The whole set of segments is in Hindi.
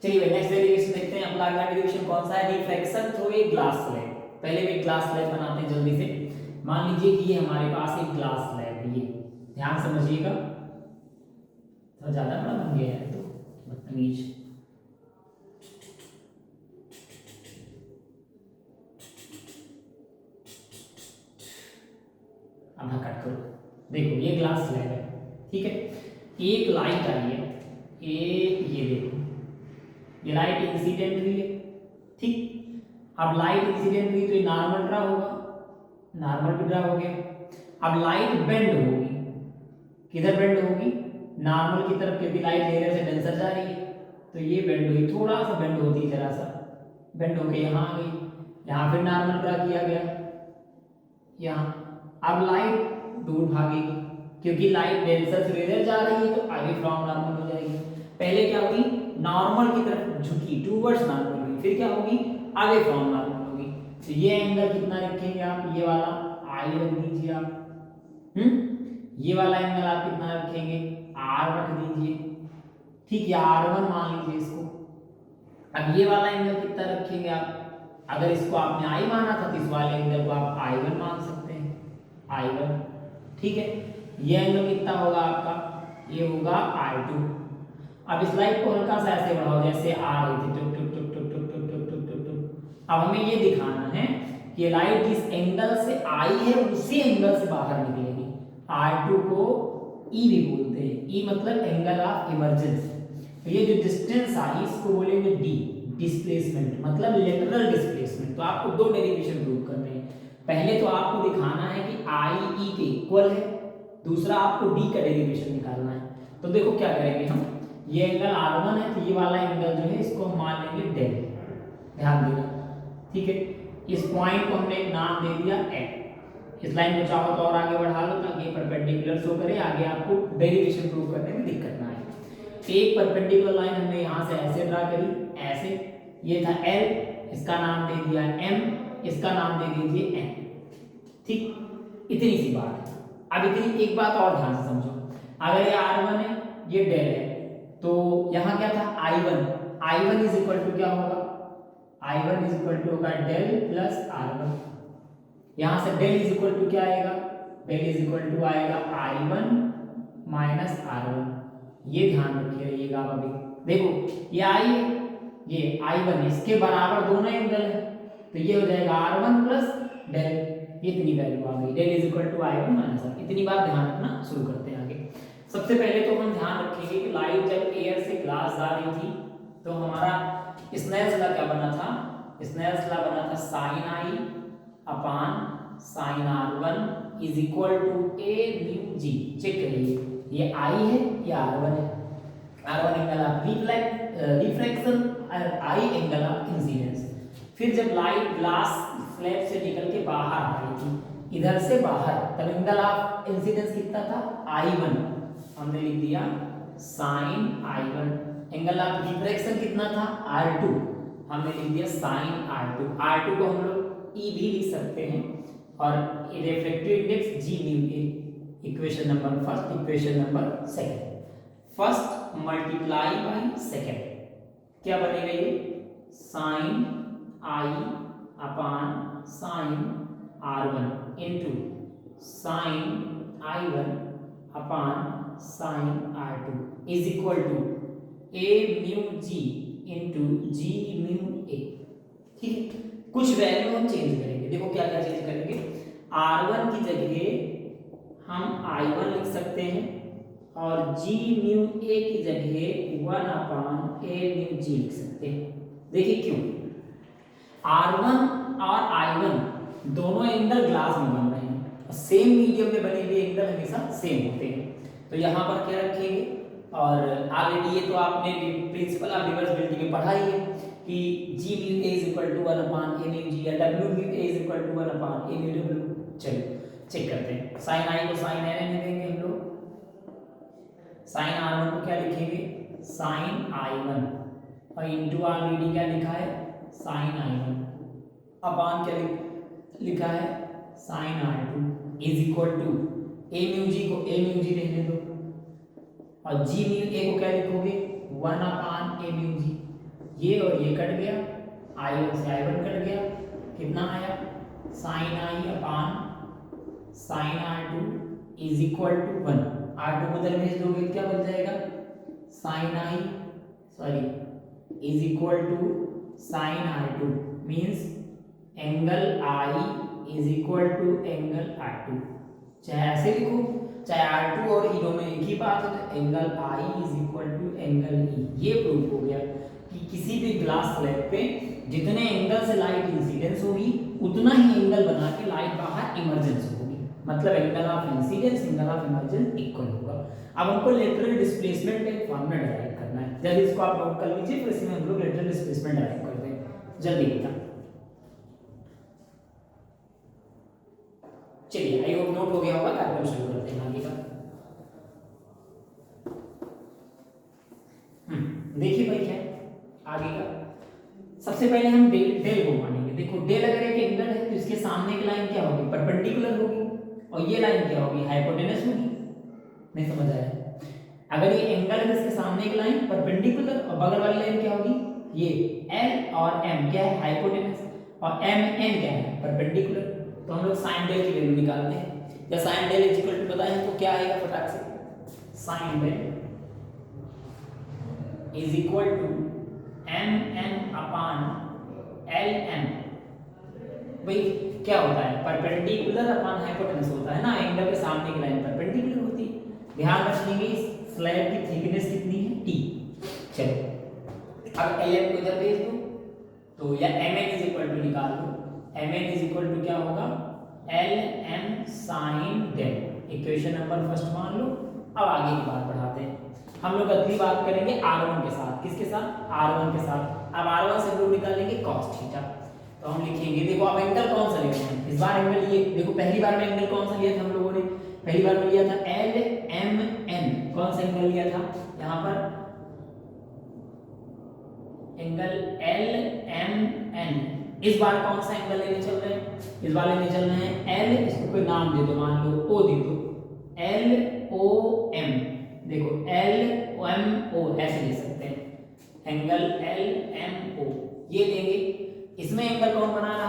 चलिए भाई नेक्स्ट डेरिवेशन देखते हैं। अपना अगला डेरिवेशन कौन सा है? Refraction through a glass slab. पहले भी ग्लास स्लैब बनाते हैं जल्दी से। मान लीजिए कि ये हमारे पास एक ग्लास स्लैब है, ये ध्यान समझिएगा, थोड़ा ज्यादा बड़ा बन गया है तो बदतमीज। अब कट करो। देखो ये ग्लास स्लैब है, ठीक है। एक लाइट आई है, ये देखो, ये लाइट इंसिडेंट हुई है, ठीक। अब लाइट इंसिडेंट हुई तो ये नॉर्मल ड्रा होगा, नॉर्मल भी ड्रा हो गया। अब लाइट बेंड होगी, किधर बेंड होगी? नॉर्मल की तरफ, क्योंकि लाइट लेयर से डेंसर जा रही है तो ये बेंड हुई, थोड़ा सा बेंड होती है, जरा सा बेंड होके यहाँ आ गई, यहाँ फिर नॉर्मल ड्रा किया गया यहाँ। अब लाइट दूर भागेगी, क्योंकि लाइट डेंसर से लेयर जा रही है तो आगे फ्रॉम नॉर्मल हो जाएगी। पहले क्या होगी? नॉर्मल की तरफ झुकी, टूवर्ड्स नॉर्मल हुई, फिर क्या होगी? आगे फ्रॉम नॉर्मल होगी। तो ये एंगल कितना रखेंगे आप? ये वाला आई रख दीजिए आप, ये वाला एंगल आप कितना रखेंगे? आर रख दीजिए, ठीक है, R1 मान लीजिए इसको। अब ये वाला एंगल कितना रखेंगे आप? अगर इसको आपने आई माना था तो इस वाले एंगल को आप I1 मान सकते हैं, I1, ठीक है। ये एंगल कितना होगा आपका? ये होगा I2। अब इस लाइट को हल्का सा ऐसे बढ़ाओ जैसे आ रही थी, टुक टुक टुक टुक टुक टुक टुक टुक टुक। अब हमें ये दिखाना है कि लाइट जिस एंगल से आई है उसी एंगल से बाहर निकलेगी। R2 को E भी बोलते हैं, E मतलब एंगल ऑफ इमर्जेंस। तो ये जो डिस्टेंस आई इसको बोलेंगे D, डिस्प्लेसमेंट मतलब लेटरल डिस्प्लेसमेंट। तो आपको दो डेरिवेशन प्रूव करने हैं। पहले तो आपको दिखाना है कि I E के इक्वल है, दूसरा आपको D का डेरिवेशन निकालना है। तो देखो क्या करेंगे हम, ये एंगल R1 है तो ये वाला एंगल जो है इसको हम मान लेंगे डेल, ध्यान देना, ठीक है। इस पॉइंट को हमने एक नाम दे दिया X। इस लाइन को चाहो तो और आगे बढ़ा लो ताकि ये परपेंडिकुलर शो करे, आगे आपको डेरिवेशन प्रूव करने में दिक्कत ना आए। एक परपेंडिकुलर लाइन हमने यहाँ से ऐसे ड्रा करी, ऐसे, ये था L, इसका नाम दे दिया M, इसका नाम दे दीजिए N, ठीक। इतनी सी बात है। अब इतनी एक बात और ध्यान से समझो, अगर ये R1 है, ये डेल है, तो यहाँ क्या था? I1, I1 is equal to क्या होगा? I1 इज इक्वल टू होगा डेल प्लस R1। यहाँ से डेल इज इक्वल टू क्या आएगा? डेल इज इक्वल टू आएगा I1 माइनस R1। ये ध्यान रखिए रहिएगा। अभी देखो ये I है, ये I1 है, इसके बराबर दोनों एंगल है तो ये हो जाएगा R1 प्लस डेल, ये इतनी वैल्यू आ गई, del is equal to I1 minus R। इतनी बात ध्यान रखना, शुरू करते हैं आगे। सबसे पहले तो हम ध्यान रखेंगे कि लाइट जब एयर से ग्लास जा रही थी तो हमारा स्नेल्स लॉ क्या बना था? स्नेल्स लॉ बना था sine I upon sine R1 is equal to A mu G. Check करिए, ये आई है, ये R1 है। R1 एंगल ऑफ रिफ्रैक्शन और आई एंगल ऑफ इंसिडेंस। फिर जब लाइट ग्लास स्लैब से निकल के बाहर आ रही थी, इधर से बाहर, तब एंगल ऑफ इंसिडेंस कितना था? I1, हमने लिख दिया sign I1। Angle of refraction कितना था? R2, हमने लिख दिया साइन R2। R2 को हम लोग E भी लिख सकते हैं और refractive index G mu A। Equation number first, equation number second, first multiply by second, क्या बनेगा ये? Sine I upon sine R1 into sine I1 upon sine R2 is equal to A mu G into G mu A, ठीक है। कुछ वैल्यू हम चेंज करेंगे, देखो क्या क्या चेंज करेंगे। R1 की जगह हम I1 लिख सकते हैं और G म्यू A की जगह 1 अपान A म्यू G लिख सकते हैं। देखिए क्यों? R1 और I1 दोनों एंगल ग्लास में बन रहे हैं, सेम मीडियम में बने हुए एंगल हमेशा सेम होते हैं। तो यहाँ पर क्या रखेंगे? और ऑलरेडी ये तो आपने प्रिंसिपल ऑफ रिवर्सिबिलिटी में पढ़ा ही है कि G mu A is equal to 1 upon A mu G या W mu A is equal to 1 upon A mu W। चलिए चेक करते हैं। साइन I को साइन N में देंगे हम लोग, साइन R1 को क्या लिखेंगे? साइन I1 और इनटू ऑलरेडी क्या लिखा है? साइन I1 अपान क्या लिखा है? Sine R2 is equal to A mu G को A म्यू G रहने दो और G म्यू A को क्या लिखोगे? 1 अपान A म्यू G। ये और ये कट गया, I1 से I1 कट गया, कितना आया sin I upon sin R2 is equal to 1। R2 को उधर भेज दोगे क्या बन जाएगा sin I is equal to sin R2 means angle I is equal to angle R2। चाहे ऐसे लिखो चाहे R2 और E दोनों एक ही बात है, तो angle I is equal to angle E। ये प्रूफ हो गया कि किसी भी ग्लास स्लैब पे जितने एंगल से लाइट इंसिडेंस होगी उतना ही एंगल बना के लाइट बाहर इमर्जेंस होगी, मतलब angle of incidence angle of emergence equal होगा। अब हमको लेटरल डिस्प्लेसमेंट के फॉर्म में डिराइव करना है, जल्दी इसको आप नोट कर लीजिए, फिर इसमें हम लोग लेटरल डिस्प्लेसमेंट डिराइव करते हैं। जल्दी बेटा, चलिए आई होप नोट हो गया होगा, कार्यक्रम शुरू करते हैं आगे का। देखिए भाई क्या आगे का, सबसे पहले हम डेल को मानेंगे। देखो डेल अगर एक एंगल है तो इसके सामने की लाइन क्या होगी परपेंडिकुलर होगी, और ये लाइन क्या होगी हाइपोटेनस होगी। नहीं समझ आया? अगर ये एंगल है तो इसके सामने की लाइन परपेंडिकुलर और बगल वाली लाइन क्या होगी, ये L और M क्या है हाइपोटेनस, और M N क्या है परपेंडिकुलर। तो हम लोग साइन डेल की वैल्यू निकालते हैं, या sine del is equal to पता है तो क्या आएगा फटाक से, sine del is equal to MN upon LN। भाई क्या होता है परपेंडिकुलर अपान हाइपोटेनस होता है ना, एंगल के सामने की लाइन परपेंडिकुलर होती है। ध्यान रखिए स्लैब की थिकनेस कितनी है T। चलो अब LN को इधर भेज दो, तो या MN इज इक्वल टू निकाल लो, MN इज इक्वल टू क्या होगा LM sine del. Equation number first मान लो। अब आगे की बात बढ़ाते हैं, हम लोग अगली बात करेंगे R1 के साथ। किसके साथ? R1 के साथ। अब R1 से हम लोग निकालेंगे cos थीटा। तो हम लिखेंगे, देखो आप एंगल कौन सा ले रहे हैं इस बार, एंगल ये देखो पहली बार में एंगल कौन सा लिया था हम लोगों ने, पहली बार में लिया था LMN। कौन सा एंगल लिया था यहाँ पर, एंगल LMN। इस बार कौन सा एंगल लेने चल रहे हैं, इस बार लेने चल रहे हैं L, इसको कोई नाम दे दो, मान लो O दे दो, LOM। देखो LMO ऐसे ले सकते हैं, एंगल LMO ये देंगे। इसमें एंगल कौन बना रहा,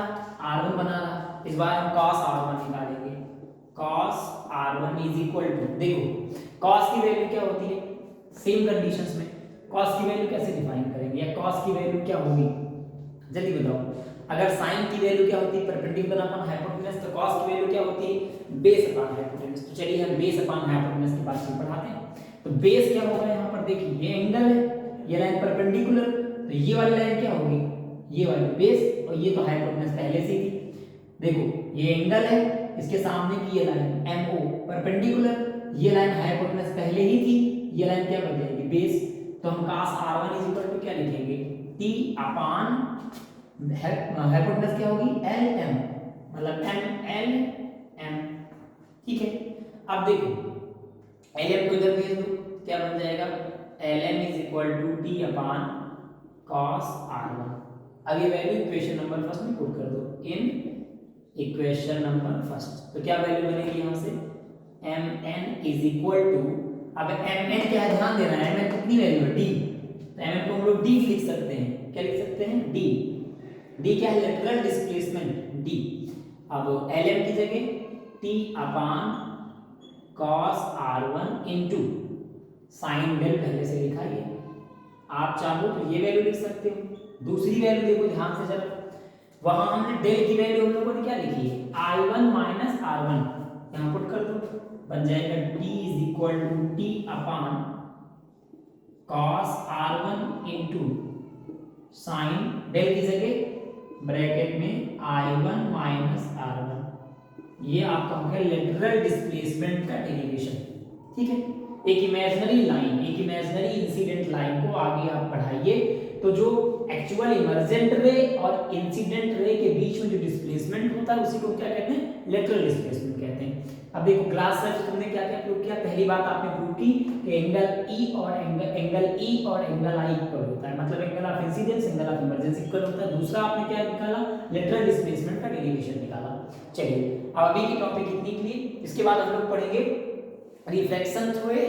R1 बना रहा। इस बार हम cos R1 निकालेंगे, cos R1 is equal to, देखो cos की वैल्यू क्या होती है सेम कंडीशंस में, cos की वैल्यू कैसे डिफाइन करेंगे, या cos की वैल्यू क्या होगी जल्दी बताओ। अगर sin की वैल्यू क्या होती है परपेंडिकुलर अपॉन हाइपोटेनस, तो cos की वैल्यू क्या होती है बेस अपॉन हाइपोटेनस। तो चलिए हम बेस अपॉन हाइपोटेनस की बात पढ़ाते हैं। तो बेस क्या होगा यहाँ पर, देखिए ये एंगल है, ये लाइन परपेंडिकुलर, तो ये वाली लाइन क्या होगी, ये वाली बेस, और ये तो हाइपोटेनस पहले से थी। देखो ये एंगल है, इसके सामने की ये लाइन MO परपेंडिकुलर, ये लाइन हाइपोटेनस पहले ही थी, ये लाइन क्या बन जाएगी बेस। तो हम cos R1 is equal to क्या लिखेंगे T अपान हाइपोटेनस क्या होगी LM, मतलब MLM। ठीक है, अब देखो LM को इधर भेज दो, क्या बन जाएगा LM is equal to T upon cos R1। अब ये वैल्यू इक्वेशन नंबर फर्स्ट में पुट कर दो, इन इक्वेशन नंबर फर्स्ट। तो क्या वैल्यू बनेगी यहाँ से MN इज इक्वल टू, अब MN क्या है ध्यान देना है, MN कितनी वैल्यू है D, तो MN को हम लोग D लिख सकते हैं, क्या लिख सकते हैं D। D क्या है लेटरल डिस्प्लेसमेंट D। अब LM की जगह T upon cos R1 into sine del पहले से लिखा है, आप चाहो तो ये वैल्यू लिख सकते हो। दूसरी वैल्यू देखो ध्यान से जरा, वहां हमने डेल की वैल्यू हम लोगों ने क्या लिखी है I1 माइनस R1, यहाँ पुट कर दो, बन जाएगा D is equal to T upon cos R1 into sine del की जगह ब्रैकेट में I1 माइनस R1। ये आपका हो गया लेटरल डिस्प्लेसमेंट का डेरिवेशन। ठीक है, एक इमेजिनरी लाइन, एक इमेजिनरी इंसिडेंट लाइन को आगे आप बढ़ाइए तो जो एक्चुअल इमर्जेंट रे और इंसिडेंट रे के बीच में जो डिस्प्लेसमेंट होता है उसी को क्या कहते हैं लेटरल डिस्प्लेसमेंट कहते हैं। अब देखो ग्लास सर्च तुमने क्या क्या प्रूव किया, पहली बात आपने प्रूव की कि एंगल E और एंगल I इक्वल होता है, मतलब angle of incidence angle of emergence equal होता है। दूसरा आपने क्या निकाला लेटरल डिस्प्लेसमेंट का डेरिवेशन निकाला। चलिए अब अभी की टॉपिक इतनी के लिए, इसके बाद हम लोग पढ़ेंगे reflection through a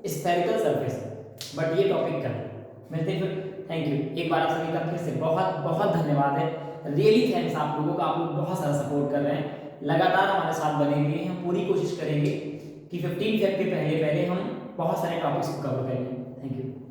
spherical surface, but ये टॉपिक कर मिलते हैं फिर। थैंक यू एक बार आप सभी का फिर से बहुत बहुत धन्यवाद है। रियली थैंक्स आप लोगों का, आप लोग बहुत सारा सपोर्ट कर रहे हैं, लगातार हमारे साथ बने हुए हैं। हम पूरी कोशिश करेंगे कि 15 फेब के पहले पहले हम बहुत सारे टॉपिक्स को कवर करेंगे। Thank you.